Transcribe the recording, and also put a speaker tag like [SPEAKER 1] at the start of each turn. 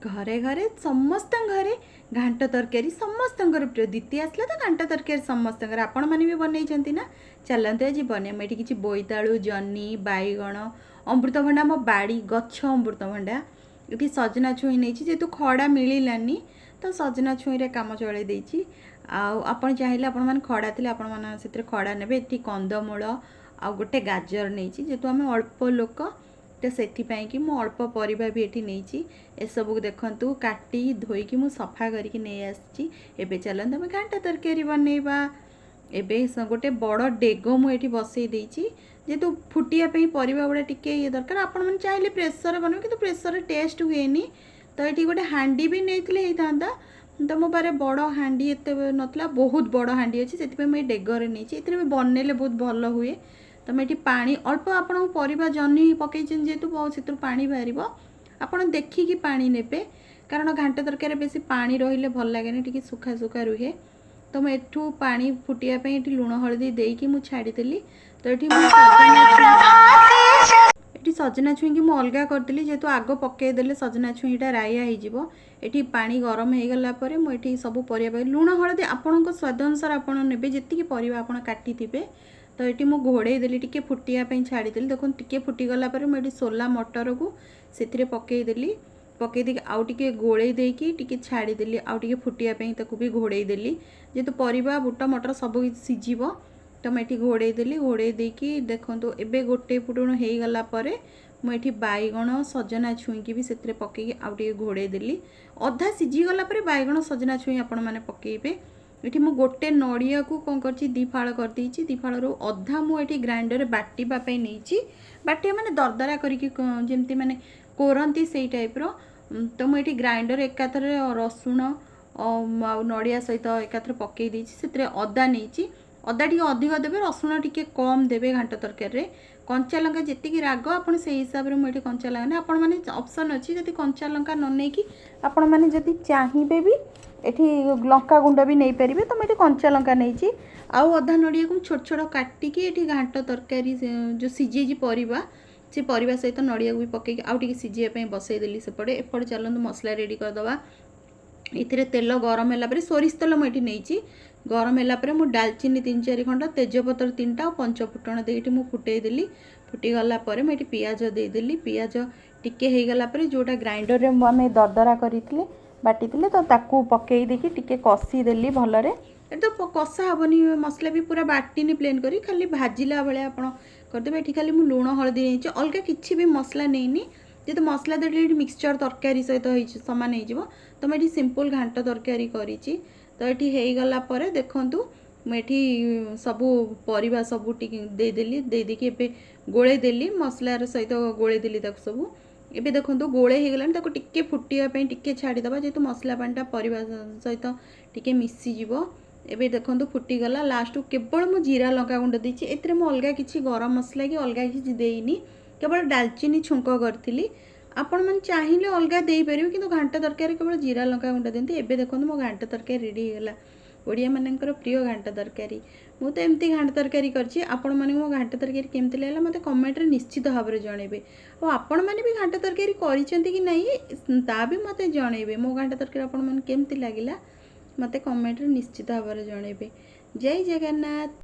[SPEAKER 1] घरे घरे समस्त घरे घांट तरकारी समस्त प्रिय द्वितीय आसला तो घांट तरकारी समस्त आपण मैंने भी बनई ना। चलते आज बने मुझे किसी बोईतालु जन्नी बैगण अमृतभंडा मो बाड़ी गछ अमृतभंडा ये सजना छुई नहीं जेहेतु खड़ा मिलानी तो सजना छुईरे कम चल देती। आपन चाहिए आपण मैंने खड़ा थे आपण से खड़ा ने कंदमूल आ गोटे गाजर नहीं जेहेतु आम अल्प लोक तो से कि मु अल्प परिबा भी ये नहीं एसबू देखु काटी धोईकी मु सफा करके नहीं आसी। एबे चलते आम घांटा तरकारी बनइबा। एबे गोटे बड़ डेग मुझे बसई देती जेहेतु फुटियापाई परिबा गुड़ा टिके ये दरकार आपण मैंने चाहिए प्रेसर बनवे कि प्रेसर टेस्ट हुए तो ये गोटे हांडी भी नहीं था तो मो पारे बड़ हांडी एत नाला बहुत बड़ हांडी अच्छी से मुझे डेगर नहीं बनइले बहुत भल हुए। तो मैं पानी अल्प आपन परिबा जन्नी पकई जेहेतु बहुत से पानी बाहर आपड़ देखिकी पानी नेबे कारण घांट तरकारी बेसी पानी रहिले भल लगे टी सुखा सुखा रुहे। तो मैं एठू पानी फुटियापाई ये लुण हलदी देकी मु छाड़ीदेली। तो ये सजना छुई की मुझे अलग करदेली जेहेतु आग पकईदे सजना छुईटा राइया हो ये पानी गरम हो गलापर मुझे सब पर लुण हलदी आपण स्वाद अनुसार आपड़ ने जी पर आप काटी थे। तो ये मुझे घोड़े देली टी फुटियापाई छाड़ीदेली देखो टी फुटीगला मुझे सोला मटर को से पकईदेली पकईदे आउ टे गोले देकी छाड़ीदेली आउ टे फुटियापाई भी घोड़े देली जेहेतु परिबा बुट मटर सब सीझब। तो मैं घोड़े देली घोड़े देकी देखो एबे गोटे फुटुण हो गलापर मुझे बैगण सजना छुई की भी से पकईकी आउ टे घोड़े देली अधा सीझीगला बैगण सजना छुई आपण मैंने पकईबे। ये मु गोटे नड़िया को कौन कर दी फाड़ कर दी फाड़ अधा मुझे ग्राइंडर बाटिबाई नहीं बाटिया मैंने दरदरा करमती मैंने कोरती से टाइप्र। तो मुझे ग्राइंडर एकाथर रसुण नड़िया सहित एकाथर पकई देसी से अदा नहीं अदा टी अधिक देवे रसुण टी कम देवे घांट तरकारी कंचा लंका जी राग आपड़ से हिसाब से मुझे कंचा लंका ना आपण मैंने ऑप्शन अच्छी जब कंचा लंका न नहीं आपण मैंने जदि चाहिए भी एठी लंका गुंड भी नहीं पारे तो मुझे कंचा लंका नहीं आउ अधा नड़िया को छोट छोट काटिकी ये घांट तरकारी जो सीझे परिबा से परिबा सहित नड़िया को भी पकई आउ टे सीझापी बसईदेली सेपटे एपटे चलते मसला रेडी करदे। ये तेल गरम है सोरिष तेल मुझे नहीं गरम है मुझे डालचीनी 3-4 खंड तेजपत्र 3टा और पंचफुटण दे फुटेदेली फुटीगला मुझे पियाज देदेली पियाज टिके हो गलापर जोटा ग्राइंडर आम दरदरा करते बाटी तो ताकू पकई देकी टिके कषीदेली भलरे तो कषा हेनी मसला भी पूरा बाटिनी प्लेन करी खाली भाजिला भाया आप करदे। ये खाली मुझे लुण हलदी नहीं अलग किसी भी मसला नहीं जेहेतु मसला देले मिक्सचर तरकारी सहित सामान हो तो मुझे सिंपल घांट तरकारी करी। तो ये हो गलापर देखूँ मुझे सबू परिबा सबू देदेली देदेकी गोले देली मसलार सहित गोले देली सबू एबे देखो गोले हो गलानी टिके फुटियापाई टिके छाड़ीदबा जेहेतु मसला पानीटा परिबा सहित टिके मिसीजिव। एबे देखो फुटीगला लास्ट केवल मु जीरा लंका गुंड देछि एतरे मु अलगा किछि गरम मसला कि अलगा किछि देइनी केवल डालचीनी छुंक करथिली आपण मन चाहिए अलगा दे पारे कि घांट तरकारी केवल जीरा लंका गुंड दिंती। एबे देखो मो घांट तरकारी रेडी होगा ओडिया मानकर प्रिय घांट तरकारी मु तो एमती घांट तरकारी करछि आपण माने मो घांट तरकारी केमती लागला मते कमेंट रे निश्चित भाव में जनइबे और आपण माने भी घांट तरकारी करिसेंती कि नहीं ता भी मते जनइबे मो घांट तरकारी आपण माने केमती लागिला मते कमेंट रे निश्चित भाव में जनइबे। जय जगन्नाथ।